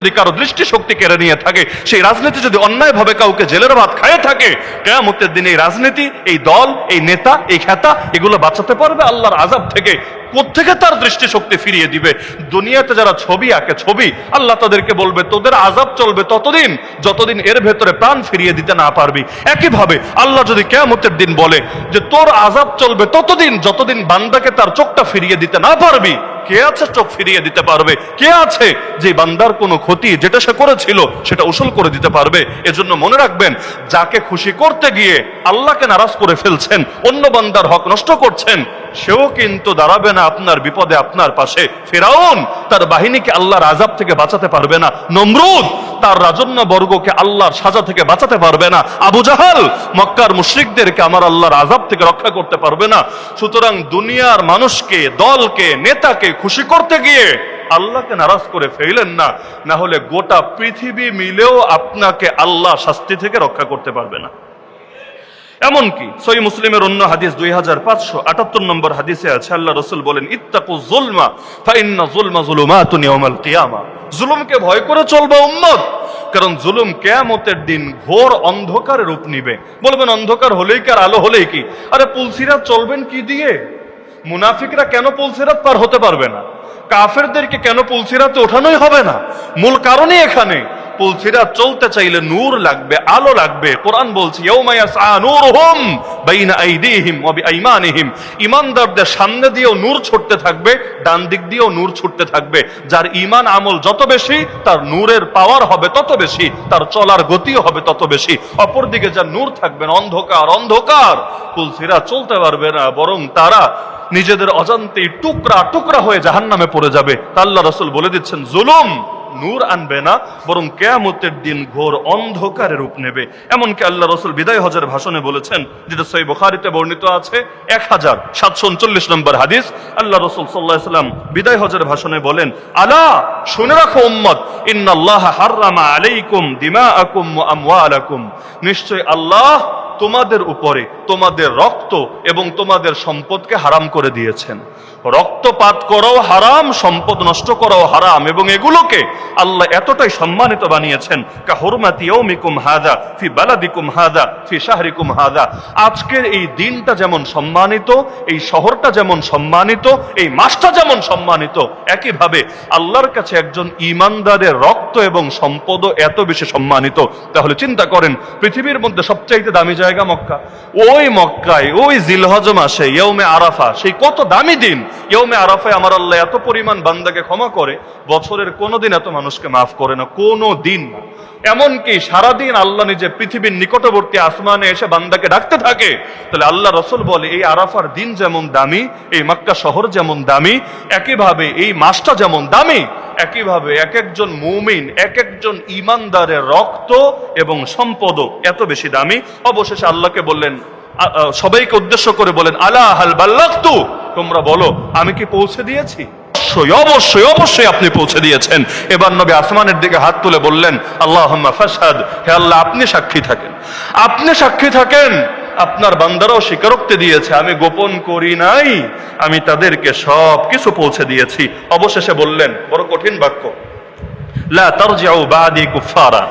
যদি কারো দৃষ্টি শক্তি কেড়ে নিয়ে থাকে, সেই রাজনীতি যদি অন্যায় ভাবে কাউকে জেলের ভাত খায় থাকে, কিয়ামতের দিনে এই রাজনীতি, এই দল, এই নেতা, এই খেতা এগুলো বাঁচাতে পারবে আল্লাহর আযাব থেকে? কোত্থেকে তার দৃষ্টি শক্তি ফিরিয়ে দিবে? দুনিয়াতে যারা ছবি আঁকে, ছবি, আল্লাহ তাদেরকে বলবে তোদের আযাব চলবে ততদিন যতদিন এর ভেতরে প্রাণ ফিরিয়ে দিতে না পারবি। একইভাবে আল্লাহ যদি কিয়ামতের দিন বলে যে তোর আযাব চলবে ততদিন যতদিন বান্দাকে তার চোখটা ফিরিয়ে দিতে না পারবি, কে আছে চোখ ফিরিয়ে দিতে পারবে? কে আছে যে বান্দার কোনো ক্ষতি যেটা সে করেছিল সেটা উসুল করে দিতে পারবে? এজন্য মনে রাখবেন, যাকে খুশি করতে গিয়ে আল্লাহকে নারাজ করে ফেলছেন, অন্য বান্দার হক নষ্ট করছেন, সেও কিন্তু দাঁড়াবে না আপনার বিপদে আপনার পাশে। ফিরাউন তার বাহিনীকে আল্লাহর আযাব থেকে বাঁচাতে পারবে না। নমরুদ তার রাজন্য বর্গকে আল্লাহর সাজা থেকে বাঁচাতে পারবে না। আবু জাহাল মক্কার মুশরিকদেরকে আমার আল্লাহর আযাব থেকে রক্ষা করতে পারবে না। সুতরাং দুনিয়ার মানুষকে, দলকে, নেতাকে খুশি করতে গিয়ে আল্লাহকে নারাজ করে ফেলেন না, না হলে গোটা পৃথিবী মিলেও আপনাকে আল্লাহ শাস্তি থেকে রক্ষা করতে পারবে না। এমনকি সহিহ মুসলিমের অন্য হাদিস 2578 নম্বর হাদিসে আছে, আল্লাহ রাসূল বলেন ইত্তাকু যুলমা ফাইন্না যুলমা যুলুমাতুন ইয়াউমাল কিয়ামা। জুলুমকে ভয় করে চলবে উম্মত, কারণ জুলুম কিয়ামতের দিন ঘোর অন্ধকারের রূপ নিবে। বলবেন অন্ধকার হলেই কি আর আলো হলেই কি? আরে পুলসিরাত চলবেন কি দিয়ে? মুনাফিকরা কেন পুলসিরাত পার হতে পারবে না? কাফেরদেরকে কেন পুলসিরাতে ওঠানোই হবে না? মূল কারণই এখানে। পুলসিরাত চলতে চাইলে নূর লাগবে, আলো লাগবে। কোরআন বলছে ইয়াউমা ইয়াসআ নূরুহুম বাইনা আইদিহিম ওয়া বিআইমানিহিম। ঈমানদারদের সামনে দিয়েও নূর ছুটতে থাকবে, ডান দিক দিয়েও নূর ছুটতে থাকবে। যার ঈমান আমল যত বেশি, তার নূরের পাওয়ার হবে তত বেশি, তার চলার গতিও হবে তত বেশি। অপরদিকে যার নূর থাকবে না, অন্ধকার অন্ধকার, পুলসিরাত চলতে পারবে না, বরং তারা নিজেদের অজান্তেই টুকরা টুকরা হয়ে জাহান্নামে পড়ে যাবে। আল্লাহ রাসূল বলে দিচ্ছেন জুলুম নূর আনবে না, বরং কিয়ামতের দিন ঘোর অন্ধকারের রূপ নেবে। এমনকি আল্লাহ রাসূল বিদায় হজের ভাষণে বলেছেন, যেটা সহিহ বুখারীতে বর্ণিত আছে, 1739 নম্বর হাদিস, আল্লাহ রাসূল সাল্লাল্লাহু আলাইহি ওয়াসাল্লাম বিদায় হজের ভাষণে বলেন, আলা শুনে রাখো উম্মত, ইন্নাল্লাহা হাররামা আলাইকুম দিমাআকুম ওয়া আমওয়ালাকুম। নিশ্চয় আল্লাহ তোমাদের উপরে তোমাদের রক্ত এবং তোমাদের সম্পদকে হারাম করে দিয়েছেন। রক্তপাত করাও হারাম, সম্পদ নষ্ট করাও হারাম, এবং এগুলোকে আল্লাহ এতটাই সম্মানিত বানিয়েছেন, কা হুরমাতি ইয়াউমিকুম হাযা ফি বালাদিকুম হাযা ফি শাহরিকুম হাযা। আজকের এই দিনটা যেমন সম্মানিত, এই শহরটা যেমন সম্মানিত, এই মাসটা যেমন সম্মানিত, একইভাবে আল্লাহর কাছে একজন ঈমানদারের রক্ত এবং সম্পদও এত বেশি সম্মানিত। তাহলে চিন্তা করেন, পৃথিবীর মধ্যে সবচাইতে দামি জায়গা মক্কা। ওই মক্কায় ওই জিলহজ মাসে ইয়ৌমে আরাফা, সেই কত দামি দিন। ইয়ৌমে আরাফায় আমার আল্লাহ এত পরিমাণ বান্দাকে ক্ষমা করে, বছরের কোনোদিন এত মানুষকে মাফ করে না, কোনো দিন না। এমনকি সারাদিন আল্লাহ নিজে পৃথিবীর নিকটবর্তী আসমানে এসে বান্দাকে ডাকতে থাকে। তাহলে আল্লাহ রাসূল বলে, এই আরাফার দিন যেমন দামি, এই মক্কা শহর যেমন দামি, একইভাবে এই মাসটা যেমন দামি, একইভাবে এক একজন মুমিন, এক একজন ঈমানদারের রক্ত এবং সম্পদও এত বেশি দামি। অবশেষে আল্লাহকে বললেন, সবাইকে উদ্দেশ্য করে বলেন, আলা হাল বাল্লাগতু, তোমরা বলো আমি কি পৌঁছে দিয়েছি? অবশ্যই অবশ্যই অবশ্যই আপনি পৌঁছে দিয়েছেন। এবার নবী আসমানের দিকে হাত তুলে বললেন, আল্লাহুম্মা ফাশহাদ, হে আল্লাহ আপনি সাক্ষী থাকেন, আপনি সাক্ষী থাকেন। আপনার বান্দারাও স্বীকারোক্তি দিয়েছে, আমি গোপন করি নাই, আমি তাদেরকে সব কিছু পৌঁছে দিয়েছি। অবশেষে বললেন বড় কঠিন বাক্য, লা তারজিউ বাদি কুফারা,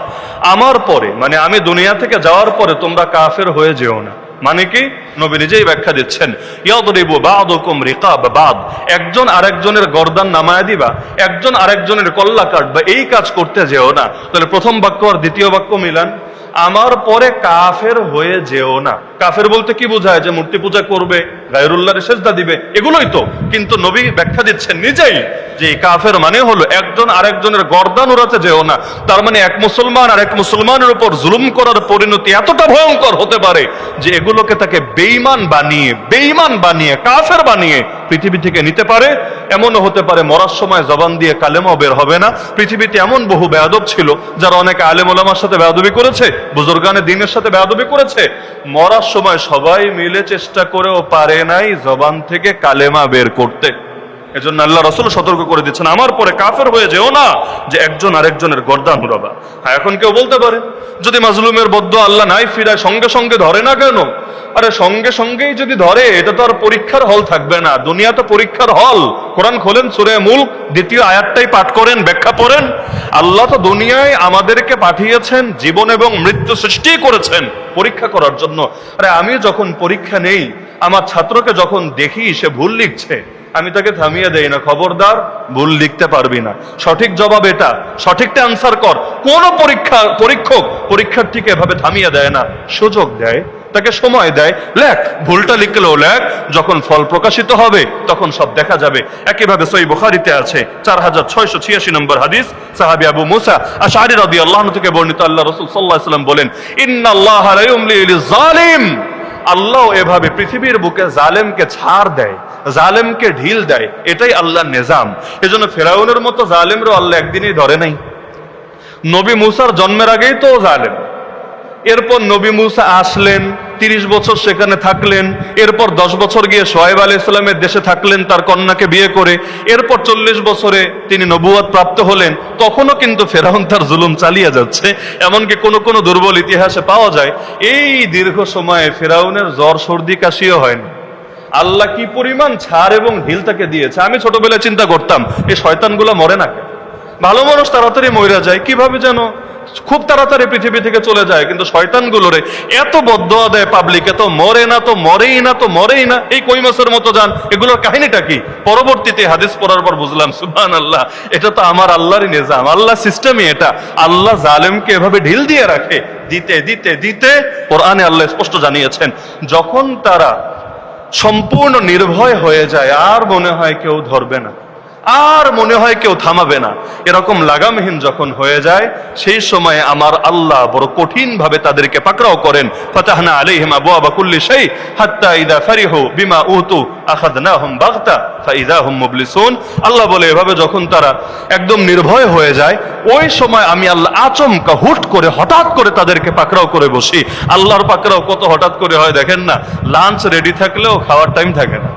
আমার পরে মানে আমি দুনিয়া থেকে যাওয়ার পরে তোমরা কাফের হয়ে যেও না। মানে কি? নবী নিজেই ব্যাখ্যা দিচ্ছেন, ইয়াদরিবু বা'দুকুম রিকাব বা'দ, একজন আরেকজনের গর্দান নামায়া দিবা, একজন আরেকজনের কল্লা কাটবা, এই কাজ করতে যেও না। তাহলে প্রথম বাক্য আর দ্বিতীয় বাক্য মিলান, আমার পরে কাফের হয়ে যেও না। কাফের বলতে কি বোঝায়? যে মূর্তি পূজা করবে, গায়রুল্লাহর সেজদা দিবে, এগুলোই তো। কিন্তু নবী ব্যাখ্যা দিচ্ছেন নিজেই যে কাফের মানে হলো একজন আরেকজনের গর্দান উড়াতে যেও না। তার মানে এক মুসলমান আর এক মুসলমানের উপর জুলুম করার পরিণতি এতটা ভয়ঙ্কর হতে পারে যে এগুলোকে তাকে বেঈমান বানিয়ে কাফের বানিয়ে পৃথিবী থেকে নিতে পারে। এমনও হতে পারে মরার সময় জবান দিয়ে কালেমাও বের হবে না। পৃথিবীতে এমন বহু বেয়াদব ছিল যারা অনেকে আলেম ওলামার সাথে বেয়াদবি করেছে, বুজুর্গানে দ্বীনের সাথে বেয়াদবি করেছে, মরার সময় সবাই মিলে চেষ্টা করেও পারে নাই জবান থেকে কালেমা বের করতে। এজন্য আল্লাহ রাসূল সতর্ক করে দিচ্ছেন, আমার পরে কাফের হয়ে যেও না যে একজন আরেকজনের গর্দান উড়াবা। হ্যাঁ, এখন কেউ বলতে পারে যদি মাজলুমের বদ্দুয়া আল্লাহ নাই ফিরায় সঙ্গে সঙ্গে ধরে না কেন? আরে সঙ্গে সঙ্গেই যদি ধরে এটা তো আর পরীক্ষার হল থাকবে না, দুনিয়া তো পরীক্ষার হল। কোরআন খোলেন, সূরা মুলক 2য় আয়াতটাই পাঠ করেন, ব্যাখ্যা পড়েন। আল্লাহ তো দুনিয়ায় আমাদেরকে পাঠিয়েছেন, জীবন এবং মৃত্যু সৃষ্টি করেছেন পরীক্ষা করার জন্য। আরে আমি যখন পরীক্ষা নেই, আমার ছাত্রকে যখন দেখি সে ভুল লিখছে, আমি তাকে থামিয়ে দেই না, খবরদার ভুল লিখতে পারবি না, সঠিক জবাব এটা, সঠিকটা আনসার কর। কোন পরীক্ষক পরীক্ষার্থীকে এভাবে থামিয়ে দেয় না, সুযোগ দেয়, তাকে সময় দেয়, লেখ, ভুলটা লিখলেও লেখ, যখন ফল প্রকাশিত হবে তখন সব দেখা যাবে। একইভাবে সহিহ বুখারীতে আছে 4686 নম্বর হাদিস, সাহাবী আবু মুসা আশআরী রাদিয়াল্লাহু আনহু থেকে বর্ণিত, আল্লাহ রাসূল সাল্লাল্লাহু আলাইহি ওয়াসাল্লাম বলেন, ইন্নাল্লাহা লা ইউমলি লিয-যালিম, আল্লাহ এভাবে পৃথিবীর বুকে জালেমকে ছাড় দেয়, জালেমকে ঢিল দেয়, এটাই আল্লাহর নিজাম। এজন্য ফেরাউনের মতো জালেমরও আল্লাহ একদিনই ধরে নাই। নবী মুসার জন্মের আগেই তো জালেম, এরপর নবী মুসা আসলেন, 30 বছর সেখানে থাকলেন, এরপর 10 বছর গিয়ে শুআয়ব আলাইহিস সালামের দেশে থাকলেন তার কন্যাকে বিয়ে করে, এরপর 40 বছরে তিনি নবুয়ত প্রাপ্ত হলেন। তখনও কিন্তু ফেরাউন তার জুলুম চালিয়ে যাচ্ছে। এমনকি কোন কোন দুর্বল ইতিহাসে পাওয়া যায় এই দীর্ঘ সময়ে ফেরাউনের জ্বর সর্দি কাশিও হয়নি। আল্লাহ কি পরিমাণ ছাড় এবং ঢিল তাকে দিয়েছে। আমি ছোটবেলায় চিন্তা করতাম এই শয়তানগুলো মরে না কেন? ভালো মানুষ তাড়াতাড়ি মরে যায় কিভাবে যেন, খুব তাড়াতাড়ি পৃথিবী থেকে চলে যায়, কিন্তু শয়তানগুলোরে এত বদদুয়া দেয় পাবলিকে, তো মরে না, তো মরেই না, তো মরেই না, এই কই মাসের মতো যান। এগুলোর কাহিনীটা কি? পরবর্তীতে হাদিস পড়ার পর বুঝলাম, সুবহানাল্লাহ, এটা তো আমার আল্লাহরই নিজাম, আল্লাহ সিস্টেমই এটা। আল্লাহ জালেমকে এভাবে ঢিল দিয়ে রাখে, দিতে দিতে দিতে কোরআনে আল্লাহ স্পষ্ট জানিয়েছেন, যখন তারা সম্পূর্ণ নির্ভয় হয়ে যায়, আর মনে হয় কেউ ধরবে না, আর মনে হয় কেউ থামাবে না, এরকম লাগামহীন যখন হয়ে যায়, সেই সময় আমার আল্লাহ বড় কঠিন ভাবে তাদেরকে পাকড়াও করেন। ফাতাহনা আলাইহিম আবওয়াবা কুল্লি শাই হাত্তা ইযা ফারিহু বিমা উতু আখাযনাহুম বাগতা ফাইযা হুম মুবলিসুন। আল্লাহ বলে এভাবে যখন তারা একদম নির্ভয় হয়ে যায়, ওই সময় আমি আল্লাহ আচমকা হুট করে হঠাৎ করে তাদেরকে পাকড়াও করে বসি। আল্লাহর পাকড়াও কত হঠাৎ করে হয় দেখেন না, লাঞ্চ রেডি থাকলেও খাওয়ার টাইম থাকে না।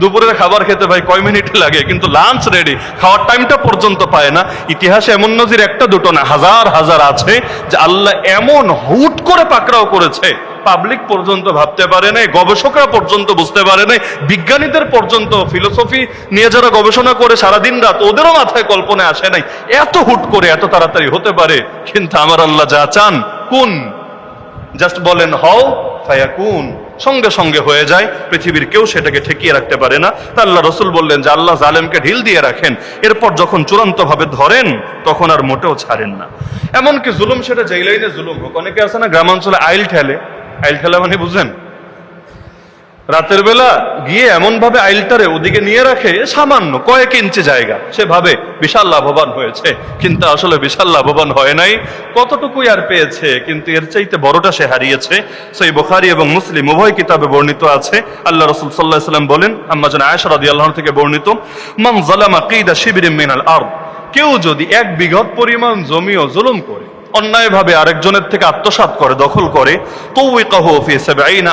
দুপুরের খাবার খেতে ভাই কয় মিনিট লাগে, কিন্তু লাঞ্চ রেডি, খাওয়ার টাইমটা পর্যন্ত পায় না। ইতিহাসে এমন নজির একটা দুটো না, হাজার হাজার আছে যে আল্লাহ এমন হুট করে পাকড়াও করেছে, পাবলিক পর্যন্ত ভাবতে পারে নাই, গবেষকরা পর্যন্ত বুঝতে পারে নাই, বিজ্ঞানীদের পর্যন্ত, ফিলোসফি নিয়ে যারা গবেষণা করে সারাদিন রাত, ওদেরও মাথায় কল্পনায় আসে নাই এত হুট করে এত তাড়াতাড়ি হতে পারে। কিন্তু আমার আল্লাহ যা চান, কুন, জাস্ট বলেন হও, ফায়াকুন, সঙ্গে সঙ্গে হয়ে যায়, পৃথিবীর কেউ সেটাকে ঠেকিয়ে রাখতে পারে না। তা আল্লাহ রাসূল বললেন যে আল্লাহ জালেমকে ঢিল দিয়ে রাখেন, এরপর যখন চূড়ান্ত ভাবে ধরেন তখন আর মোটেও ছাড়েন না। এমনকি জুলুম সেটা যেই লাইনে জুলুম হোক, অনেকে আছে না গ্রামাঞ্চলে আইল ঠেলে, আইল ঠেলা মানে বুঝেন, রাতের বেলা গিয়ে এমন ভাবে আইলটারে ওদিকে নিয়ে রাখে, সামান্য কয়েক ইঞ্চি জায়গা, সে ভাবে বিশাল লাভবান হয়েছে, কিন্তু আসলে বিশাল লাভবান হয় নাই, কতটুকুই আর পেয়েছে, কিন্তু এর চাইতে বড়টা সে হারিয়েছে। সহিহ বুখারী এবং মুসলিম উভয় কিতাবে বর্ণিত আছে, আল্লাহ রাসূল সাল্লাল্লাহু আলাইহি ওয়াসাল্লাম বলেন, আম্মা জান আয়েশা রাদিয়াল্লাহু আনহা থেকে বর্ণিত, মান যালামা কিদা শিবরিন মিনাল আরদ, কেউ যদি 1 বিঘত পরিমাণ জমিও জুলুম করে, অন্যায়ভাবে আরেকজনের থেকে আত্মসাৎ করে, দখল করে, তুওয়িকাহু ফি 70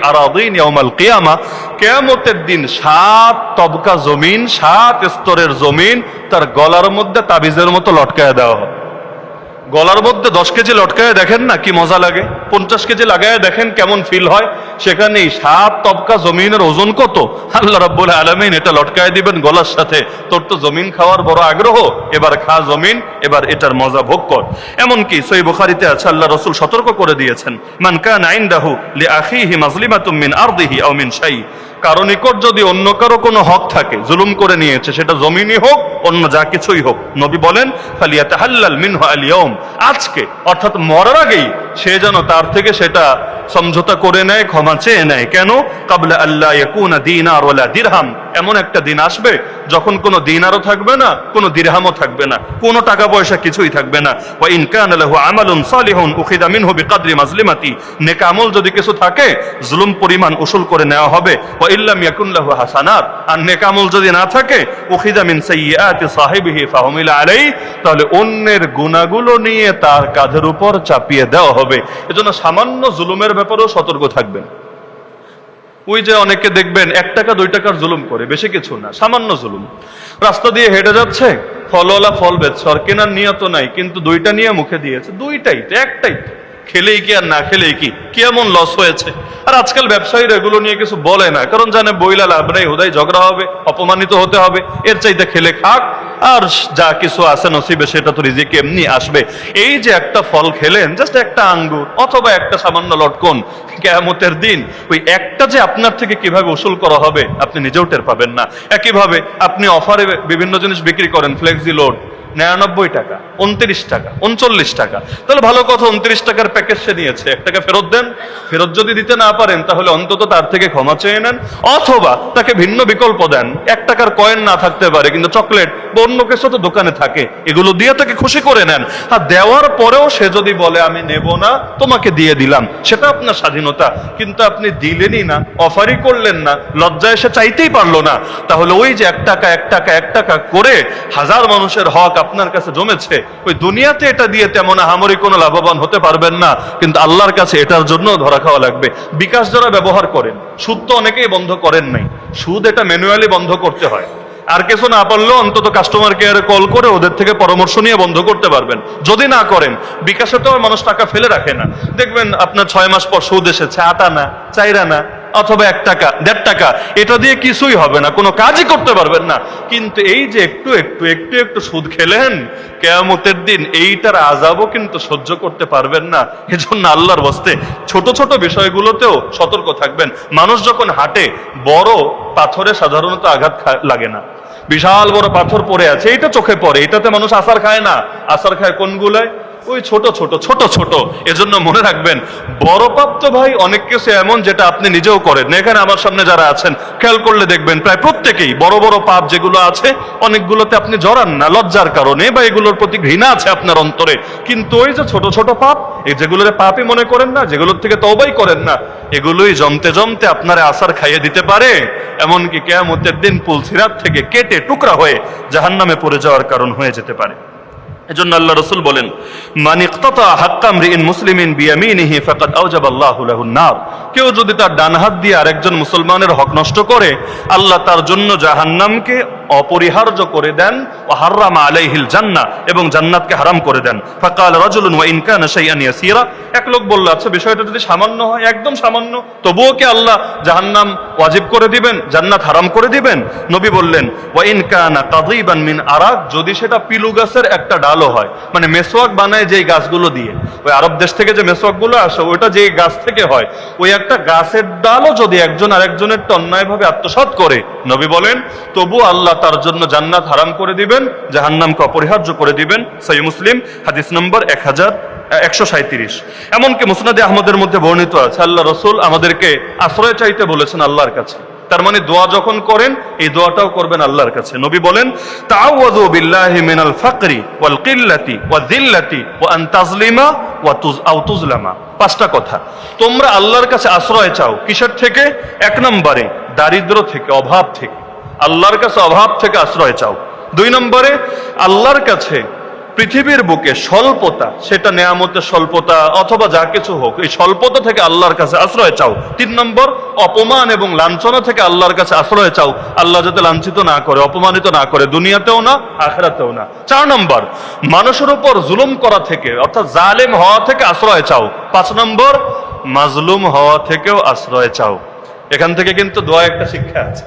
আরাদিন ইয়াউমাল কিয়ামা, কিয়ামতের দিন 7 তবকা জমিন, 7 স্তরের জমিন তার গলার মধ্যে তাবিজের মতো লটকায় দেওয়া হবে। গলার মধ্যে 10 কেজি লটকায় দেখেন না কি মজা লাগে, 50 কেজি লাগায় দেখেন কেমন ফিল হয়। সেখানেই 7 তবকা জমিনের ওজন কত, আল্লাহ রাব্বুল আলামিন এটা লটকায় দিবেন গলার সাথে, তোর তো জমিন খাওয়ার বড় আগ্রহ, এবার খা জমিন, এবার এটার মজা ভোগ কর। এমনকি সহিহ বুখারীতে আছে, আল্লাহ রাসূল সতর্ক করে দিয়েছেন, মান কানা ইনদাহু লিআখিহি মাজলিমাতুম মিন আরদিহি আও মিন শাই, কারো নিকট যদি অন্য কারো কোনো হক থাকে, জুলুম করে নিয়েছে, সেটা জমিনই হোক অন্য যা কিছুই হোক, নবী বলেন ফালিয়াতাহাল্লাল মিনহু আল ইয়াউম, আজকে অর্থাৎ মরার আগেই সে যেন তার থেকে সেটা সমঝোতা করে নেয়, ক্ষমা চেয়ে নেয়। কেন? কাবলা আল্লাহ ইয়াকুনা দিনার ওয়ালা দিরহাম, এমন একটা দিন আসবে যখন কোনো দিনারও থাকবে না, কোনো দিরহামও থাকবে না, কোনো টাকা পয়সা কিছুই থাকবে না। ওয়া ইন কানা লাহু আমালুন সালিহুন উখিযা মিনহু বিকদরি মাজলিমাতি, নেক আমল যদি কিছু থাকে জুলুম পরিমাণ উসুল করে নেওয়া হবে। ওয়া ইল্লাম ইয়াকুন লাহু হাসানাত, আর নেক আমল যদি না থাকে উখিযা মিন সাইয়্যাতি সাহিবিহি ফাহুমিলা আলাইহি, তাহলে অন্যের গুনাহগুলো নিয়ে তার কাঁধের উপর চাপিয়ে দেওয়া হবে। এজন্য সামান্য জুলুমের ব্যাপারেও সতর্ক থাকবেন। ওই যে অনেকে দেখবেন 1 টাকা 2 টাকার জুলুম করে, বেশি কিছু না, সামান্য জুলুম। রাস্তা দিয়ে হেঁটে যাচ্ছে, ফলওয়ালা ফল বেচছে, আর কেনার নিয়ত নাই, কিন্তু 2টা নিয়ে মুখে দিয়েছে। 2টাই তো, একটাই তো, খেলেই কি আর না খেলেই কি, কেমন লস হয়েছে। আর আজকাল ব্যবসায়ীরা এগুলো নিয়ে কিছু বলে না, কারণ জানে বইলা লাভ নাই, হুদাই ঝগড়া হবে, অপমানিত হতে হবে, এর চাইতে খেলে খাক, আর যা কিছু আছে নসিবে সেটা তো রিজিকে এমনি আসবে। এই যে একটা ফল খেলেন, জাস্ট একটা আঙ্গুর অথবা একটা সামান্য লটকন, কিয়ামতের দিন ওই একটা যে আপনার থেকে কিভাবে উসুল করা হবে আপনি নিজেও টের পাবেন না। একইভাবে আপনি অফারে বিভিন্ন জিনিস বিক্রি করেন, ফ্লেক্সি লোড 99 টাকা, 29 টাকা, 39 টাকা, তাহলে ভালো কথা, 29 টাকার প্যাকেজ সে নিয়েছে, 1 টাকা ফেরত দেন। ফেরত যদি দিতে না পারেন তাহলে অন্তত তার থেকে ক্ষমা চেয়ে নেন, অথবা তাকে ভিন্ন বিকল্প দেন। 1 টাকার কয়েন না থাকতে পারে, কিন্তু চকলেট বা অন্য কিছু তো দোকানে থাকে, এগুলো দিয়ে তাকে খুশি করে নেন। আর দেওয়ার পরেও সে যদি বলে আমি নেব না, তোমাকে দিয়ে দিলাম, সেটা আপনার স্বাধীনতা, কিন্তু আপনি দিলেনই না, অফারই করলেন না, লজ্জায় সে চাইতেই পারলো না, তাহলে ওই যে 1 টাকা 1 টাকা 1 টাকা করে হাজার মানুষের হক আপনার কাছে জমেছে, ওই দুনিয়াতে এটা দিয়ে তেমন আহামরি কোনো লাভবান হতে পারবেন না, কিন্তু আল্লাহর কাছে এটার জন্য ধরা খাওয়া লাগবে। বিকাশ যারা ব্যবহার করেন, সুদ তো অনেকেই বন্ধ করেন নাই, সুদ এটা ম্যানুয়ালি বন্ধ করতে হয়, আর কিছু না পারলেও অন্তত কাস্টমার কেয়ারে কল করে ওদের থেকে পরামর্শ নিয়ে বন্ধ করতে পারবেন। যদি না করেন, বিকাশে তো মানুষ টাকা ফেলে রাখে না, দেখবেন আপনার 6 মাস পর সুদ এসেছে 8 আনা 4 আনা অথবা 1 টাকা 1.5 টাকা, এটা দিয়ে কিছুই হবে না, কোনো কাজই করতে পারবেন না। কিন্তু এই যে একটু একটু একটু একটু সুদ খেলেন, কিয়ামতের দিন এইটার আযাবও কিন্তু সহ্য করতে পারবেন না। এজন্য আল্লাহর ওয়াস্তে ছোট ছোট বিষয়গুলোতেও সতর্ক থাকবেন। মানুষ যখন হাঁটে, বড় পাথরে সাধারণত আঘাত লাগে না, বিশাল বড় পাথর পড়ে আছে, এটা চোখে পড়ে, এটাতে মানুষ আছাড় খায় না, আছাড় খায় কোনগুলায়? ওই ছোট ছোট ছোট ছোট। এজন্য মনে রাখবেন, বড় পাপ তো ভাই অনেক কিছু এমন যেটা আপনি নিজেও করেন। এখানে আমার সামনে যারা আছেন, খেয়াল করলে দেখবেন প্রায় প্রত্যেকেই বড় বড় পাপ যেগুলো আছে, অনেকগুলোতে আপনি জড়ান না লজ্জার কারণে, বা এগুলোর প্রতি ঘৃণা আছে আপনার অন্তরে। কিন্তু ওই যে ছোট ছোট পাপ, এই যেগুলোর পাপই মনে করেন না, যেগুলোর থেকে তওবাই করেন না, এগুলোই জমতে জমতে আপনারা আসার খাইয়ে দিতে পারে, এমনকি কিয়ামতের দিন পুলসিরাত থেকে কেটে টুকরা হয়ে জাহান্নামে পড়ে যাওয়ার কারণ হয়ে যেতে পারে। এজন্য আল্লাহ রাসূল বলেন, মান ইকতাতা হাক্কা আমরিন মুসলিমিন বিয়ামিনিহি ফাকাদ আওজাবাল্লাহু লাহুন নার। কেউ যদি তার ডান হাত দিয়ে আরেকজন মুসলমানের হক নষ্ট করে, আল্লাহ তার জন্য জাহান্নামকে অপরিহার্য করে দেন, ওয়া হারামা আলাইহিল জান্নাহ, এবং জান্নাতকে হারাম করে দেন। ফাকাল রাজুলুন ওয়া ইন কানা শাইআন ইয়াসীরা। এক লোক বলল, আচ্ছা বিষয়টা যদি সামান্য হয়, একদম সামান্য, তবুও কি আল্লাহ জাহান্নাম ওয়াজিব করে দিবেন, জান্নাত হারাম করে দিবেন? নবী বললেন, ওয়া ইন কানা কাযীবান মিন আরাক, যদি সেটা পিলু গাছের একটা ডালও হয়, মানে মেসওয়াক বানায় যেই গাছগুলো দিয়ে, ওই আরব দেশ থেকে যে মেসওয়াকগুলো আসে, ওইটা যেই গাছ থেকে হয়, ওই একটা গাছের ডালও যদি একজন আরেকজনের অন্যায়ভাবে আত্মসাৎ করে, নবী বলেন তবু আল্লাহ তার জন্য জান্নাত হারাম করে দিবেন, জাহান্নামকে অপরিহার্য করে দিবেন। সহিহ মুসলিম হাদিস নম্বর 1137। এমনকি মুসনাদে আহমদের মধ্যে বর্ণিত আছে, আল্লাহ রাসূল আমাদেরকে আশ্রয় চাইতে বলেছেন আল্লাহর কাছে। তার মানে দোয়া যখন করেন, এই দোয়াটাও করবেন আল্লাহর কাছে। নবী বলেন, তাআওয়াযু বিল্লাহি মিনাল ফাকরি ওয়াল কিল্লাতি ওয়ায যিল্লাতি ওয়া আন তাজলিমা ওয়া তুজলামা। 5টা কথা তোমরা আল্লাহর কাছে আশ্রয় চাও। কিসের থেকে? 1 নম্বরে দারিদ্র থেকে, অভাব থেকে, আল্লাহর কাছে অভাব থেকে আশ্রয় চাও। 2 নম্বরে আল্লাহর কাছে পৃথিবীর বুকে স্বল্পতা, সেটা নেয়ামতের স্বল্পতা অথবা যা কিছু হোক, এই স্বল্পতা থেকে আল্লাহর কাছে আশ্রয় চাও। 3 নম্বর অপমান এবং লাঞ্ছনা থেকে আল্লাহর কাছে আশ্রয় চাও, আল্লাহ যাতে লাঞ্ছিত না করে, অপমানিত না করে, দুনিয়াতেও না আখিরাতেও না। 4 নম্বর মানুষের উপর জুলুম করা থেকে, অর্থাৎ জালেম হওয়া থেকে আশ্রয় চাও। 5 নম্বর মাজলুম হওয়া থেকেও আশ্রয় চাও। এখান থেকে কিন্তু দোয়া একটা শিক্ষা আছে,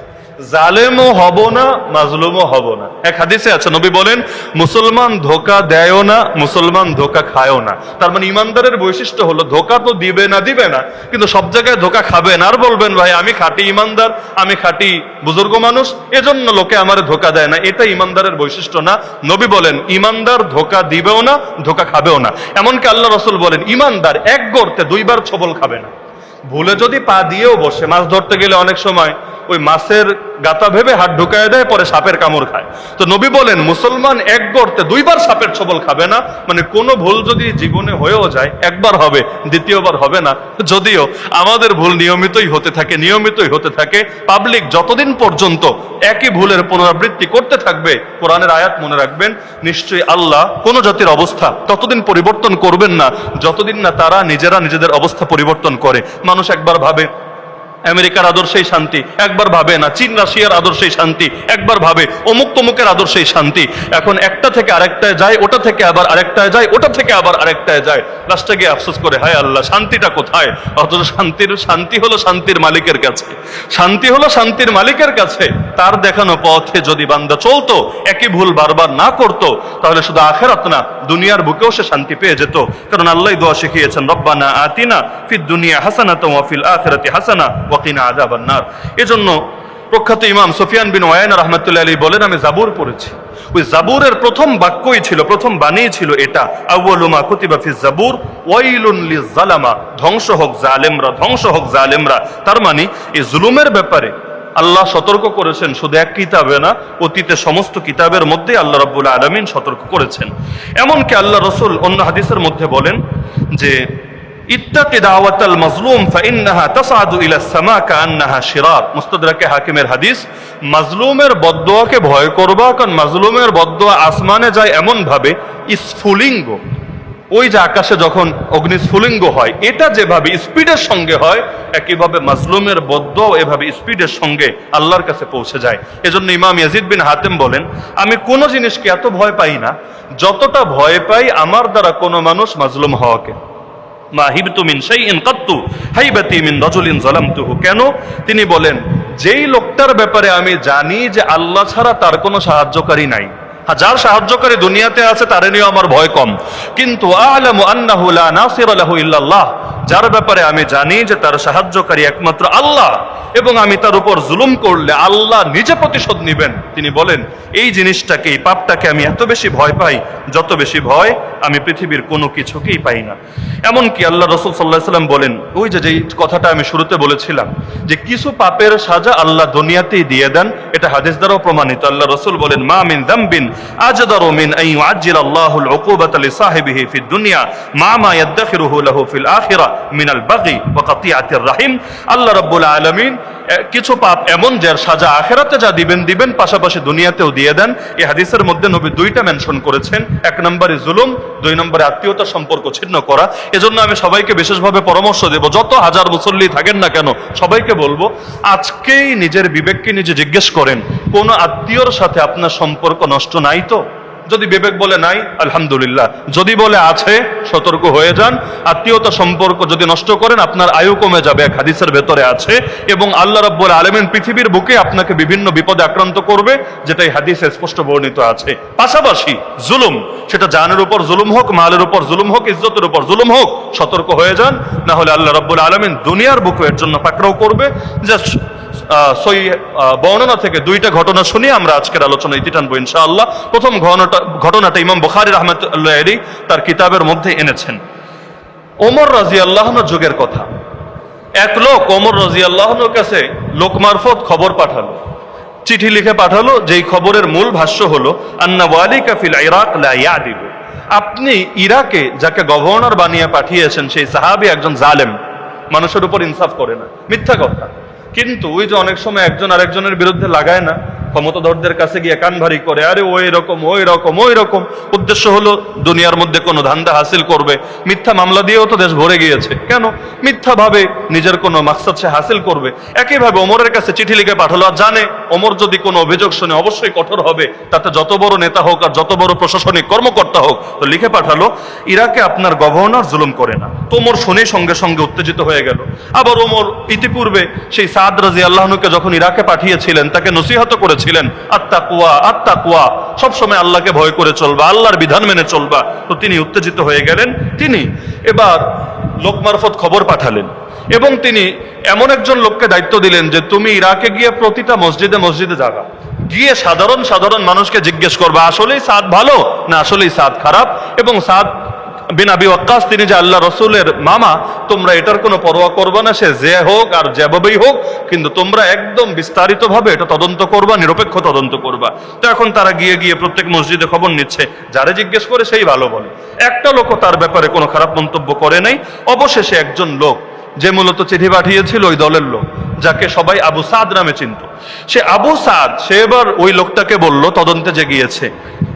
জালেমও হব না, মাজলুমও হব না। এক হাদিসে আছে, নবী বলেন, মুসলমান ধোকা দেয়ও না, মুসলমান ধোকা খায়ও না। তার মানে ইমানদারের বৈশিষ্ট্য হলো ধোকা তো দিবে না, কিন্তু সব জায়গায় ধোকা খাবেন, আর বলবেন ভাই আমি খাঁটি ইমানদার, আমি খাঁটি বুজুর্গ মানুষ, এজন্য লোকে আমার ধোকা দেয় না। এটা ইমানদারের বৈশিষ্ট্য না। নবী বলেন, ইমানদার ধোকা দিবেও না, ধোকা খাবেও না। এমনকি আল্লাহ রাসূল বলেন, ইমানদার এক গর্তে 2 বার ছবল খাবে না। ভুলে যদি পা দিয়েও বসে, মাছ ধরতে গেলে অনেক সময় ওই মাছের গাতা ভেবে হাত ঢুকায় দেয়, পরে সাপের কামড় খায়। তো নবী বলেন, মুসলমান এক গর্তে 2 বার সাপের ছবল খাবে না। মানে কোনো ভুল যদি জীবনে হয়েও যায়, একবার হবে, দ্বিতীয়বার হবে না। যদিও আমাদের ভুল নিয়মিতই হতে থাকে। পাবলিক যতদিন পর্যন্ত একই ভুলের পুনরাবৃত্তি করতে থাকবে, কোরআনের আয়াত মনে রাখবেন, নিশ্চয়ই আল্লাহ কোন জাতির অবস্থা ততদিন পরিবর্তন করবেন না যতদিন না তারা নিজেরা নিজেদের অবস্থা পরিবর্তন করে। মানুষ একবার ভাবে আমেরিকার আদর্শেই শান্তি, একবার ভাবে না চীন রাশিয়ার আদর্শেই শান্তি, একবার ভাবে অমুক তমুকের আদর্শেই শান্তি। এখন একটা থেকে আরেকটায় যায়, ওটা থেকে আবার আরেকটায় যায়, ওটা থেকে আবার আরেকটায় যায়, লাস্টে গিয়ে আফসোস করে হায় আল্লাহ শান্তিটা কোথায়? অথচ শান্তি হলো শান্তির মালিকের কাছে, শান্তি হলো শান্তির মালিকের কাছে। তার দেখানো পথে যদি বান্দা চলতো, একই ভুল বারবার না করতো, তাহলে শুধু আখিরাত না দুনিয়ার বুকেও সে শান্তি পেয়ে যেত। কারণ আল্লাহ দোয়া শিখিয়েছেন, রব্বানা আতিনা ফিদ দুনিয়া হাসানাতাও ওয়া ফিল আখিরাতি হাসানা ওয়া কিনা আযাবান নার। এজন্য প্রখ্যাত ইমাম সুফিয়ান বিন ওয়াইনা রাহমাতুল্লাহি আলাইহি বলেন, আমি জাবুর পড়েছি, ওই জাবুরের প্রথম বাক্যই ছিল, প্রথম বাণী ছিল এটা, আউয়ালু মা কুতিবা ফিজ জাবুর ওয়াইলুন লিজ-জালামা, ধ্বংস হোক জালেমরা, ধ্বংস হোক জালেমরা। তার মানে এই জুলুমের ব্যাপারে আল্লাহ সতর্ক করেছেন, শুধু এক কিতাবে না, অতীতে সমস্ত কিতাবের মধ্যে আল্লাহ রাব্বুল আলামিন সতর্ক করেছেন। এমনকি আল্লাহ রাসূল অন্য হাদিসের মধ্যে বলেন যে ইত্তাকি দাওয়াতাল মাজলুম ফাইন্নাহা তাসআদু ইলা সামা কাআন্নাহা শিরার। মুস্তাদরাকে হাকিমের হাদিস, মাজলুমের বদদোয়াকে ভয় করবা, কারণ মাজলুমের বদদোয়া আসমানে যায় এমন ভাবে স্ফুলিঙ্গ, ওই যে আকাশে যখন অগ্নিস্ফুলিঙ্গ হয়, এটা যেভাবে স্পিডের সঙ্গে হয়, একইভাবে মাজলুমের বদদোয়া এভাবে স্পিডের সঙ্গে আল্লাহর কাছে পৌঁছে যায়। এজন্য ইমাম ইয়াজিদ বিন হাতেম বলেন, আমি কোন জিনিসকে এত ভয় পাই না যতটা ভয় পাই আমার দ্বারা কোনো মানুষ মাজলুম হওয়াকে। মা হিবতু মিন শাইইন কাত্তু হাইবাতি মিন রাজুলিন যালামতুহু। কেন? তিনি বলেন, যেই লোকটার ব্যাপারে আমি জানি যে আল্লাহ ছাড়া তার কোনো সাহায্যকারী নাই, যার সাহায্যকারী দুনিয়াতে আছে তারে নিয়ে আমার ভয় কম, কিন্তু আ'লামু আন্নাহু লা নাসিরা লাহু ইল্লাল্লাহ, যার ব্যাপারে আমি জানি যে তার সাহায্যকারী একমাত্র আল্লাহ, এবং আমি তার উপর জুলুম করলে আল্লাহ নিজে প্রতিশোধ নেবেন, তিনি বলেন এই জিনিসটাকে, এই পাপটাকে আমি এত বেশি ভয় পাই যত বেশি ভয় আমি পৃথিবীর কোনো কিছুকেই পাই না। এমনকি আল্লাহ রাসূল সাল্লাল্লাহু আলাইহি ওয়াসাল্লাম বলেন, ওই যে যেই কথাটা আমি শুরুতে বলেছিলাম যে কিছু পাপের সাজা আল্লাহ দুনিয়াতেই দিয়ে দেন, এটা হাদিস দ্বারাও প্রমাণিত। আল্লাহ রাসূল বলেন, মা মিন যামবিন আজদারু মিন আন ইউআজ্জিলা আল্লাহুল উকুবাতা লিসাহিবিহি ফিদ দুনিয়া মা মা ইয়াদখিরুহু লাহু ফিল আখিরা মিনাল বাগি ওয়া কাতিআতির রাহিম। আল্লাহ রাব্বুল আলামিন কিছু পাপ এমন যার সাজা আখিরাতে যা দিবেন, পাশাপাশি দুনিয়াতেও দিয়ে দেন। এই হাদিসের মধ্যে নবী দুইটা মেনশন করেছেন, এক নম্বরে জুলুম, দুই নম্বরে আত্মীয়তার সম্পর্ক ছিন্ন করা। এজন্য আমি সবাইকে বিশেষভাবে পরামর্শ দেব, যত হাজার মুসল্লি থাকেন না কেন, সবাইকে বলবো আজকেই নিজের বিবেককে নিজে জিজ্ঞেস করেন, কোন আত্মীয়র সাথে আপনার সম্পর্ক নষ্ট নাই তো? যদি বিবেক বলে নাই, আলহামদুলিল্লাহ, যদি বলে আছে, সতর্ক হয়ে যান। আত্মীয়তা সম্পর্ক যদি নষ্ট করেন আপনার আয়ু কমে যাবে, এক হাদিসের ভেতরে আছে, এবং আল্লাহ রাব্বুল আলামিন পৃথিবীর বুকে আপনাকে বিভিন্ন বিপদে আক্রান্ত করবে, যেটা এই হাদিসে স্পষ্ট বর্ণিত আছে। পাশাপাশি জুলুম, সেটা জানের উপর জুলুম হোক, মালের উপর জুলুম হোক, ইজ্জতের উপর জুলুম হোক, সতর্ক হয়ে যান, না হলে আল্লাহ রাব্বুল আলামিন দুনিয়ার বুকে এর জন্য পাকড়াও করবে। জাস্ট বর্ণনা থেকে দুইটা ঘটনা শুনিয়ে আমরা আজকের আলোচনা ইতি টানবো ইনশাআল্লাহ। প্রথম ঘটনাটা ইমাম বুখারী রাহমাতুল্লাহি আলাইহি তার কিতাবের মধ্যে এনেছেন। ওমর রাদিয়াল্লাহু আনহু যুগের কথা, এক লোক ওমর রাদিয়াল্লাহু আনহুর কাছে লোক মারফত খবর পাঠালো, চিঠি লিখে পাঠালো, যেই খবরের মূল ভাষ্য হলো, আন্না ওয়ালিকা ফিল ইরাক লা ইয়াদিলু, আপনি ইরাকে যাকে গভর্নর বানিয়ে পাঠিয়েছেন সেই সাহাবী একজন জালেম, মানুষের উপর ইনসাফ করে না। মিথ্যা কথা। কিন্তু ওই যে অনেক সময় একজন আরেকজনের বিরুদ্ধে লাগায় না, ক্ষমতাধরদের কাছে গিয়ে কান ভারী করে, আরে ওই রকম ওই রকম ওই রকম, উদ্দেশ্য হলো দুনিয়ার মধ্যে কোনো ধান্দা হাসিল করবে। মিথ্যা মামলা দিয়েও তো দেশ ভরে গিয়েছে, কেন? মিথ্যা ভাবে নিজের কোনো মাকসাদ সে হাসিল করবে। একইভাবে ওমরের কাছে চিঠি লিখে পাঠালো, আর জানে ওমর যদি কোনো অভিযোগ শুনে অবশ্যই কঠোর হবে, তাতে যত বড় নেতা হোক আর যত বড় প্রশাসনিক কর্মকর্তা হোক, তো লিখে পাঠালো ইরাকে আপনার গভর্নর জুলুম করে না। তো ওমর শুনে সঙ্গে সঙ্গে উত্তেজিত হয়ে গেল। আবার ওমর ইতিপূর্বে সেই সাদ রাদিয়াল্লাহু আনহুকে যখন ইরাকে পাঠিয়েছিলেন, তাকে নসিহত করেছিলেন, আত্তাকওয়া আত্তাকওয়া, সবসময় আল্লাহকে ভয় করে চলবা, আল্লাহর বিধান মেনে চলবা। তো তিনি উত্তেজিত হয়ে গেলেন, তিনি এবার লোক মারফত খবর পাঠালেন, এবং তিনি এমন একজন লোককে দায়িত্ব দিলেন যে তুমি ইরাকে গিয়ে প্রতিটা মসজিদে মসজিদে যাবা, গিয়ে সাধারণ মানুষকে জিজ্ঞেস করবা আসলেই সাদ ভালো না আসলেই সাদ খারাপ, এবং সাদ বিন আবি ওয়াক্কাস তিনি যে আল্লাহ রসুলের মামা, তোমরা এটার কোনো পরোয়া করবা না, সে যে হোক আর যেভাবেই হোক, কিন্তু তোমরা একদম বিস্তারিতভাবে এটা তদন্ত করবা, নিরপেক্ষ তদন্ত করবা। তো এখন তারা গিয়ে গিয়ে প্রত্যেক মসজিদে খবর নিচ্ছে, যারে জিজ্ঞেস করে সেই ভালো বলে। একটা লোকও তার ব্যাপারে কোনো খারাপ মন্তব্য করে নাই। অবশেষে একজন লোক যে মূলত চিঠি পাঠিয়েছিল ওই দলের লোক, যাকে সবাই আবু সাদ নামে চিনত। সে আবু সাদ সে এবার ওই লোকটাকে বলল, তদন্তে যে গিয়েছে,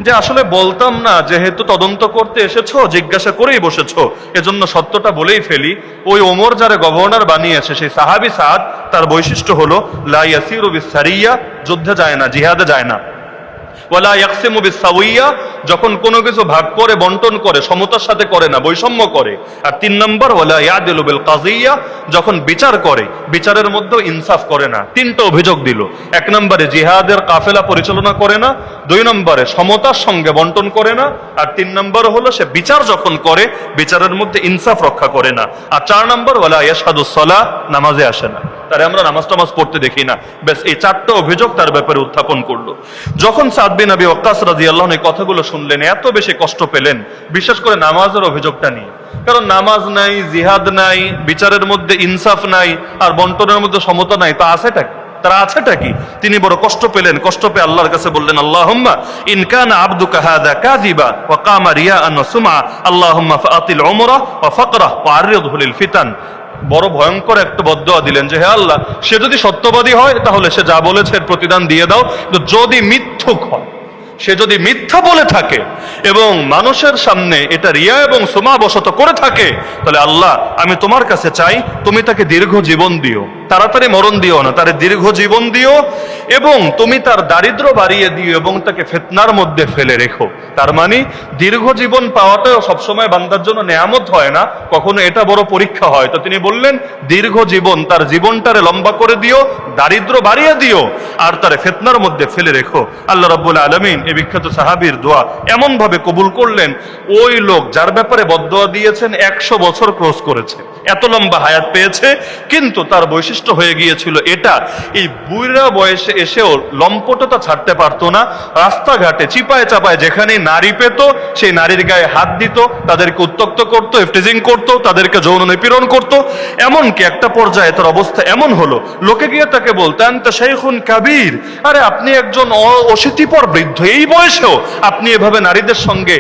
যে আসলে বলতাম না, যেহেতু তদন্ত করতে এসেছো জিজ্ঞাসা করেই বসেছো, এজন্য সত্যটা বলেই ফেলি। ওই ওমর যারা গভর্নর বানিয়েছে সেই সাহাবী সাদ, তার বৈশিষ্ট্য হলো লা ইয়াসিরু বিসসারিয়া, যুদ্ধে যায় না, জিহাদে যায় না। ওয়ালা ইয়াকসিমু বিসাওয়িয়া, যখন কোনো কিছু ভাগ করে বন্টন করে সমতার সাথে করে না, বৈষম্য করে। আর 3 নম্বর ওয়ালা ইয়াদিলু বিল কাযিয়া, যখন বিচার করে বিচারের মধ্যে ইনসাফ করে না। 3টা অভিযোগ দিল। 1 নম্বরে জিহাদের কাফেলা পরিচালনা করে না, 2 নম্বরে সমতার সঙ্গে বন্টন করে না, আর 3 নম্বর হলো সে বিচার যখন করে বিচারের মধ্যে ইনসাফ রক্ষা করে না। আর 4 নম্বর ওয়ালা ইয়াশহাদুস সালাহ, নামাজে আসে না, তারে আমরা নামাজ টামাজ পড়তে দেখি না। ব্যাস এই 4টা অভিযোগ তার ব্যাপারে উত্থাপন করলো। যখন সাদ বিন আবি ওয়াক্কাস রাদিয়াল্লাহু আনহু এই কথাগুলো শুনলেন, এত বেশি কষ্ট পেলেন, বিশেষ করে নামাজের অভিযোগটা নিয়ে। কারণ নামাজ নাই, জিহাদ নাই, বিচারের মধ্যে ইনসাফ নাই, আর বন্টনের মধ্যে সমতা নাই, তা আছেটা কি? তারা আছেটা কি? তিনি বড় কষ্ট পেলেন। কষ্ট পেয়ে আল্লাহর কাছে বললেন, আল্লাহুম্মা ইন কানা আবদুকা হাযা কাযিবা ওয়া কামা রিয়াআন ওয়া সুমআ আল্লাহুম্মা ফাআতিল উমরা ওয়া ফাকরাহ ওয়া আররিদহু লিল ফিতান। বড় ভয়ঙ্কর একটা বদদোয়া দিলেন যে, হে আল্লাহ, সে যদি সত্যবাদী হয় তাহলে সে যা বলেছে এর প্রতিদান দিয়ে দাও, যদি মিথ্যুক হয়, সে যদি মিথ্যা বলে থাকে এবং মানুষের সামনে এটা রিয়া এবং সুমা বশত করে থাকে, তাহলে আল্লাহ আমি তোমার কাছে চাই তুমি তাকে দীর্ঘ জীবন দিও, তাড়াতাড়ি মরণ দিও না, তার দীর্ঘ জীবন দিও, এবং তুমি তার দারিদ্র বাড়িয়ে দিও এবং তাকে ফিতনার মধ্যে ফেলে রেখো। তার মানে দীর্ঘ জীবন পাওয়াটাও সবসময় বান্দার জন্য নেয়ামত হয় না, কখনো এটা বড় পরীক্ষা হয়। তো তিনি বললেন দীর্ঘ জীবন, তার জীবনটারে লম্বা করে দিও, দারিদ্র বাড়িয়ে দিও, আর তার ফিতনার মধ্যে ফেলে রেখো। আল্লাহ রাব্বুল আলামিন এই বিখ্যাত সাহাবীর দোয়া এমন ভাবে কবুল করলেন, ওই লোক যার ব্যাপারে বদদোয়া দিয়েছেন 100 বছর ক্রস করেছে, এত লম্বা হায়াত পেয়েছে, কিন্তু তার বৈশিষ্ট্য হয়ে গিয়েছিল এটা, এই বুড়া বয়সে এসেও লম্পটতা ছাড়তে পারতো না। রাস্তাঘাটে চিপায় চাপায় যেখানে নারী পেত সেই নারীর গায়ে হাত দিত, তাদেরকে উত্ত্যক্ত করতো, ইফটিজিং করতো, তাদেরকে যৌন নিপীড়ন করতো। এমনকি একটা পর্যায়ে তার অবস্থা এমন হলো, লোকে গিয়ে তাকে বলতেন আনতা শাইখুন কাবীর, আরে আপনি একজন অশীতিপর বৃদ্ধ, এই বয়সেও আপনি এভাবে নারীদের সঙ্গে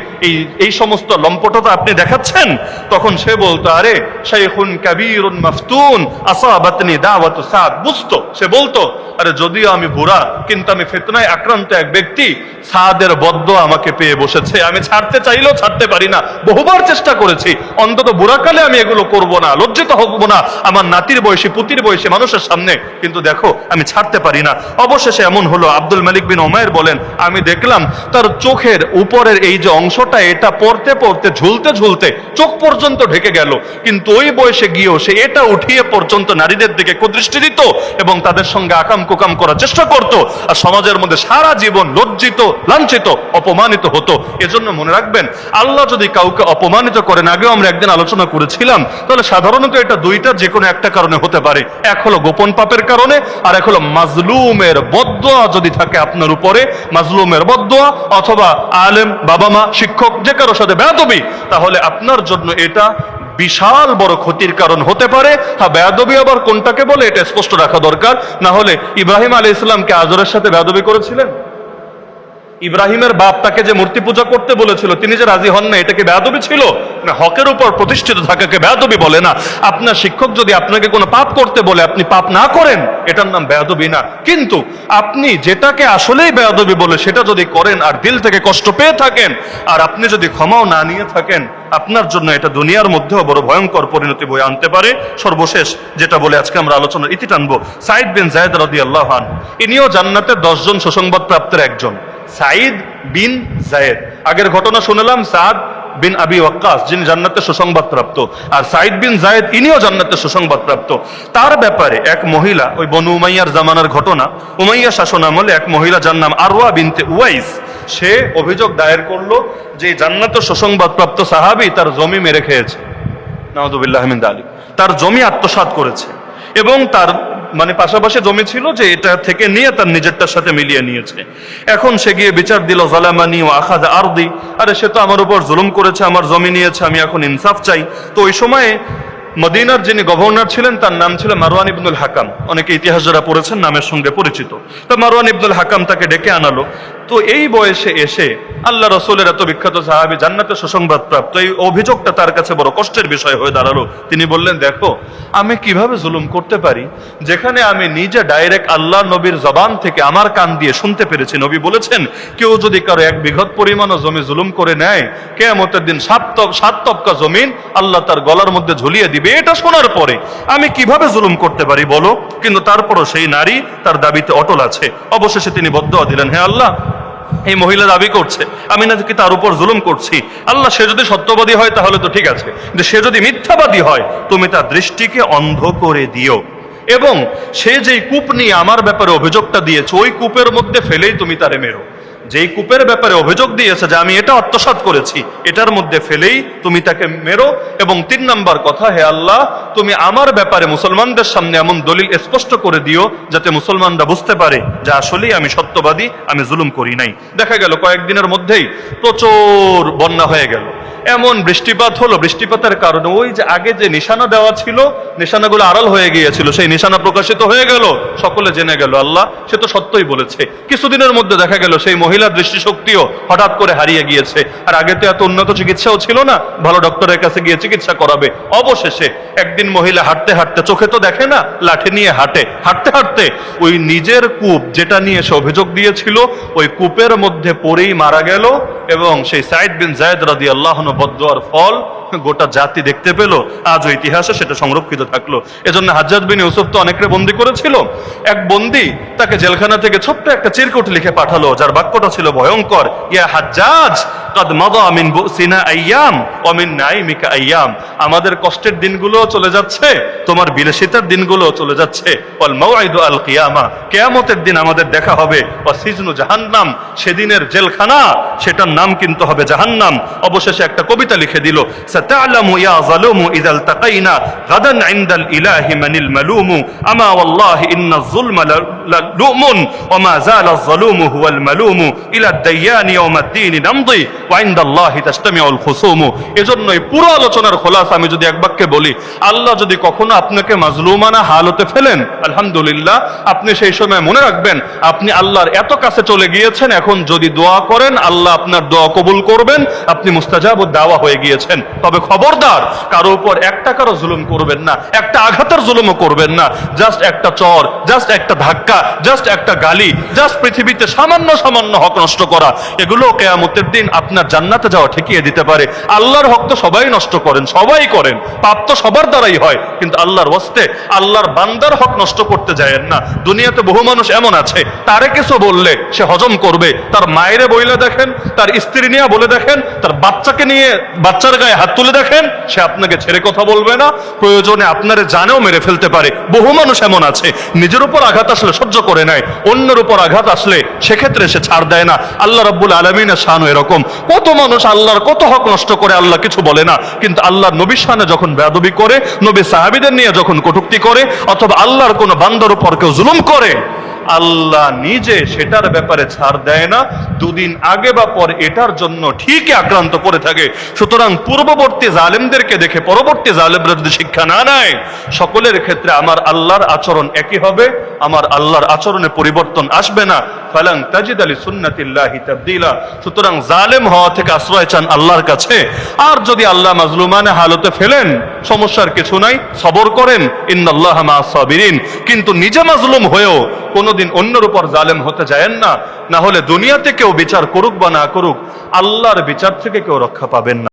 এই সমস্ত লম্পটতা আপনি দেখাচ্ছেন। তখন সে বলতো, আরে শাইখুন কাবীরুন মাফতুন আসাবাতনি দাওয়াতু সাদ। বুঝতো, সে বলতো, আরে যদিও আমি বুড়া কিন্তু আমি ফিতনায় আক্রান্ত এক ব্যক্তি, সাদের বদদোয়া আমাকে পেয়ে বসেছে, আমি ছাড়তে চাইলেও ছাড়তে পারি না, বহুবার চেষ্টা করেছি, অন্তত বুড়াকালে আমি এগুলো করব না, লজ্জিত হব না আমার নাতির বয়সী পুতির বয়সী মানুষের সামনে, কিন্তু দেখো আমি ছাড়তে পারি না। অবশেষে এমন হলো, আব্দুল মালিক বিন উমাইর বলেন, আমি দেখলাম তার চোখের উপরের এই যে অংশটা, এটা পড়তে পড়তে ঝুলতে ঝুলতে চোখ পর্যন্ত ঢেকে গেল, কিন্তু ওই বয়সে গিয়েও সে এটা উঠিয়ে পর্যন্ত নারীদের দিকে কুদৃষ্টি দিত এবং তাদের সঙ্গে আকাম কুকাম করার চেষ্টা করত, আর সমাজের মধ্যে সারা জীবন লজ্জিত, লাঞ্ছিত, অপমানিত হতো। এজন্য মনে রাখবেন, আল্লাহ যদি কাউকে অপমানিত করেন, আগেও আমরা একদিন আলোচনা করেছিলাম, তাহলে সাধারণত এটা দুইটা যে কোনো একটা কারণে হতে পারে। এক হলো গোপন পাপের কারণে, আর এক হলো মাজলুমের বদদোয়া যদি থাকে আপনার উপরে, মাজলুমের বদদোয়া, অথবা আলেম, বাবা মা, শিক্ষক, যে কারোর সাথে বেয়াদবি, তাহলে আপনার জন্য এটা বিশাল বড় ক্ষতির কারণ হতে পারে। হ্যাঁ, বেয়াদবি আবার কোনটাকে বলে এটা স্পষ্ট রাখা দরকার। না হলে ইব্রাহিম আলাইহিস সালামকে আজরের সাথে বেয়াদবি করেছিলেন? ইব্রাহিমের বাপ তাকে যে মূর্তি পূজা করতে বলেছিল, তিনি যে রাজি হন না, এটা কি বেয়াদবি ছিল? না, হকের উপর প্রতিষ্ঠিত থাকাকে বেয়াদবি বলে না। আপনার শিক্ষক যদি আপনাকে কোনো পাপ করতে বলে আপনি পাপ না করেন, এটার নাম বেয়াদবি না। কিন্তু আপনি যেটাকে আসলেই বেয়াদবি বলে সেটা যদি করেন আর দিল থেকে কষ্ট পেয়ে থাকেন, আর আপনি যদি ক্ষমাও না নিয়ে থাকেন, আপনার জন্য এটা দুনিয়ার মধ্যেও বড় ভয়ঙ্কর পরিণতি বয়ে আনতে পারে। সর্বশেষ যেটা বলে আজকে আমরা আলোচনার ইতি টানবো, সাইদ বিন যায়েদ রাদিয়াল্লাহু আনহু, ইনিও জান্নাতের 10 জন সুসংবাদ প্রাপ্তের একজন। সাইদ বিন যায়েদ, আগের ঘটনা শুনলাম সাদ বিন আবি ওয়াক্কাস, যিনি জান্নাতের সুসংবাদ প্রাপ্ত, আর সাইদ বিন যায়েদ ইনিও জান্নাতের সুসংবাদ প্রাপ্ত। তার ব্যাপারে এক মহিলা, ওই বনু উমাইয়ার জামানার ঘটনা, উমাইয়া শাসন আমলে এক মহিলা যার নাম আরওয়া বিনতে উওয়াইস, সে অভিযোগ দায়ের করলো যে জান্নাতের সুসংবাদ প্রাপ্ত সাহাবী তার জমি মেরে খেয়েছে, নাউযুবিল্লাহি মিন যালিক, তার জমি আত্মসাৎ করেছে, এবং তার মানে পাশাপাশি জমি ছিল যে এটা থেকে নিয়ে তার নিজেরটার সাথে মিলিয়ে নিয়েছে। এখন সে গিয়ে বিচার দিল, জালামানি ওয়া আখাযা আরদি, আরে সে তো আমার উপর জুলুম করেছে, আমার জমি নিয়েছে, আমি এখন ইনসাফ চাই। তো ওই সময়ে মদিনার যিনি গভর্নর ছিলেন তার নাম ছিল মারওয়ান ইবনুল হাকাম, অনেকে ইতিহাস যারা পড়েছেন নামের সঙ্গে পরিচিত। তো মারওয়ান ইবনুল হাকাম তাকে ডেকে আনালো। তো এই বয়সে এসে আল্লাহ রসুলের এত বিখ্যাত সাহাবী, জান্নাতে সুসংবাদ প্রাপ্ত, এই অভিযোগটা তার কাছে বড় কষ্টের বিষয় হয়ে দাঁড়ালো। তিনি বললেন, দেখো আমি কিভাবে জুলুম করতে পারি, যেখানে আমি নিজে ডাইরেক্ট আল্লাহ নবীর জবান থেকে আমার কান দিয়ে শুনতে পেরেছি, নবী বলেছেন কেউ যদি কারো 1 বিঘত পরিমাণও জমি জুলুম করে নেয়, কিয়ামতের দিন 7 তবকা জমিন আল্লাহ তার গলার মধ্যে ঝুলিয়ে দিবে। এটা শোনার পরে আমি কিভাবে জুলুম করতে পারি বলো? কিন্তু তারপরও সেই নারী তার দাবিতে অটল আছে। অবশেষে তিনি বদদোয়া দিলেন, হে আল্লাহ, এই মহিলা দাবি করছে আমি নাকি তার উপর জুলুম করছি। আল্লাহ, সে যদি সত্যবাদী হয় তাহলে তো ঠিক আছে, কিন্তু সে যদি মিথ্যাবাদী হয় তুমি তার দৃষ্টিকে অন্ধ করে দিও, এবং সে যেই কূপ নিয়ে আমার ব্যাপারে অভিযোগটা দিয়েছে ওই কূপের মধ্যে ফেলেই তুমি তারে মেরো। যেই কূপের ব্যাপারে অভিযোগ দিয়েছে যে আমি এটা আত্মসাৎ করেছি, এটার মধ্যে ফেলেই তুমি তাকে মেরো। এবং 3 নম্বর কথা, হে আল্লাহ, তুমি আমার ব্যাপারে মুসলমানদের সামনে এমন দলিল স্পষ্ট করে দিও যাতে মুসলমানরা বুঝতে পারে যে আসলেই আমি সত্যবাদী, আমি জুলুম করি নাই। দেখা গেল কয়েকদিনের মধ্যেই প্রচুর বন্যা হয়ে গেল, এমন বৃষ্টিপাত হলো, বৃষ্টিপাতের কারণে ওই যে আগে যে নিশানা দেওয়া ছিল, নিশানাগুলো আড়াল হয়ে গিয়েছিল, সেই নিশানা প্রকাশিত হয়ে গেল, সকলে জেনে গেল আল্লাহ সে তো সত্যই বলেছে। কিছুদিনের মধ্যে দেখা গেল সেই মহিলার দৃষ্টিশক্তিও হঠাৎ করে হারিয়ে গিয়েছে। আর আগে তো এত উন্নত চিকিৎসাও ছিল না, ভালো ডক্টরের কাছে গিয়ে চিকিৎসা করাবে। অবশেষে একদিন মহিলা হাঁটতে হাঁটতে, চোখে তো দেখে না, লাঠি নিয়ে হাঁটতে হাঁটতে ওই নিজের কূপ যেটা নিয়ে সে অভিযোগ দিয়েছিল ওই কূপের মধ্যে পড়েই মারা গেল। এবং সেই সাইদ বিন যায়েদ রাদিয়াল্লাহু আনহু বদদোয়ার ফল গোটা জাতি দেখতে পেল, আজও ইতিহাসে সেটা সংরক্ষিত থাকলো। এজন্য হাজ্জাজ বিন ইউসুফ তো অনেকরে বন্দী করেছিল। এক বন্দী তাকে জেলখানা থেকে ছোট্ট একটা চিরকুট লিখে পাঠালো, যার বাক্যটা ছিল ভয়ঙ্কর, ইয়া হাজ্জাজ কাদ মাদা মিন বুসিনা আইয়াম ওয়া মিন নাইমিকা আইয়াম। আমাদের কষ্টের দিনগুলো চলে যাচ্ছে, তোমার বিলাসিতার দিনগুলো চলে যাচ্ছে। ওয়াল মাউইদু আল কিয়ামা, কিয়ামতের দিন আমাদের দেখা হবে। ওয়া সিজনু জাহান্নাম, সেদিনের জেলখানা সেটার নাম কিন্তু হবে জাহান্নাম। অবশেষে একটা কবিতা লিখে দিল, সাতা'লামু ইয়া যালুমু ইযা ইলতাকাইনা গাদান ইনদাল ইলাহি মানিল মালুমু আমা ওয়াল্লাহি ইন্নাজ যুলমা লালুমুন ওয়া মা যালা আয-যালুমু হুয়াল মালুমু ইলা দাইয়ানি ইয়াউমাদ-দ্দীন নামদি ওয়া ইনদাল্লাহি তাজতামিউল খুসুমু। এজন্যই পুরো আলোচনার খোলাসা আমি যদি এক বাক্যে বলি, আল্লাহ যদি কখনো আপনাকে মাজলুমানা হালতে ফেলেন, আলহামদুলিল্লাহ, আপনি সেই সময় মনে রাখবেন আপনি আল্লাহর এত কাছে চলে গিয়েছেন, এখন যদি দোয়া করেন আল্লাহ আপনার দোয়া কবুল করবেন, আপনি মুস্তাজাবুদ দাওয়া হয়ে গিয়েছেন। তবে খবরদার, কারো উপর 1 টাকারও জুলুম করবেন না, একটা আঘাতের জুলুমও করবেন না। জাস্ট একটা চর, জাস্ট একটা ধাক্কা, জাস্ট একটা গালি, জাস্ট পৃথিবীতে সামান্য সামান্য হক নষ্ট করা, এগুলো কিয়ামতের দিন আপনার জান্নাতে যাওয়া ঠেকিয়ে দিতে পারে। আল্লাহর হক তো সবাই নষ্ট করেন, সবাই করেন, পাপ তো সবার দ্বারাই হয়, কিন্তু আল্লাহর ওয়াস্তে আল্লাহর বান্দার হক নষ্ট করতে যায়েন না। দুনিয়াতে বহু মানুষ এমন আছে, তারে কিছু বললে সে হজম করবে, তার মায়েরে বইলে দেখেন, তার স্ত্রী নিয়ে বলে দেখেন, তার বাচ্চাকে নিয়ে বাচ্চার গায়ে হাত তুলে দেখেন, সে আপনাকে ছেড়ে কথা বলবে না, প্রয়োজনে আপনারে জানেও মেরে ফেলতে পারে। বহু মানুষ এমন আছে, নিজের উপর আঘাত আসলে সহ্য করে নেয়, অন্যের উপর আঘাত আসলে সেক্ষেত্রে সে ছাড় দেয় না। আল্লাহ রাব্বুল আলামিনের শান এরকম। কত মানুষ আল্লাহর কত হক নষ্ট করে, আল্লাহ কিছু বলে না, কিন্তু আল্লাহর নবীর শানে যখন বেয়াদবি করে, নবী সাহাবীদের নিয়ে যখন কটূক্তি করে, অথবা আল্লাহর কোনো বান্দার উপর কেউ জুলুম করে, আল্লাহ নিজে সেটার ব্যাপারে ছাড় দেয় না, 2 দিন আগে বা পরে এটার জন্য ঠিকই আক্রান্ত করে থাকে। সুতরাং পূর্ববর্তী জালেমদেরকে দেখে পরবর্তী জালেমরা যদি শিক্ষা না নেয়, সকলের ক্ষেত্রে আমার আল্লাহর আচরণ একই হবে, আমার আল্লাহর আচরণে পরিবর্তন আসবে না। ফালাং তাজিদ লি সুন্নাতিল্লাহি তাবদীলা। সুতরাং জালেম হওয়া থেকে আশ্রয় চান আল্লাহর কাছে। আর যদি আল্লাহ মাজলুমানে হালতে ফেলেন, সমস্যার কিছু নাই, সবর করেন, ইন্নাল্লাহা মা'আস সাবিরিন। কিন্তু নিজে মাজলুম হয়েও কোনোদিন অন্যের উপর জালেম হতে যায়েন না, না হলে দুনিয়াতে কেউ বিচার করুক বা না করুক, আল্লাহর বিচার থেকে কেউ রক্ষা পাবেন না।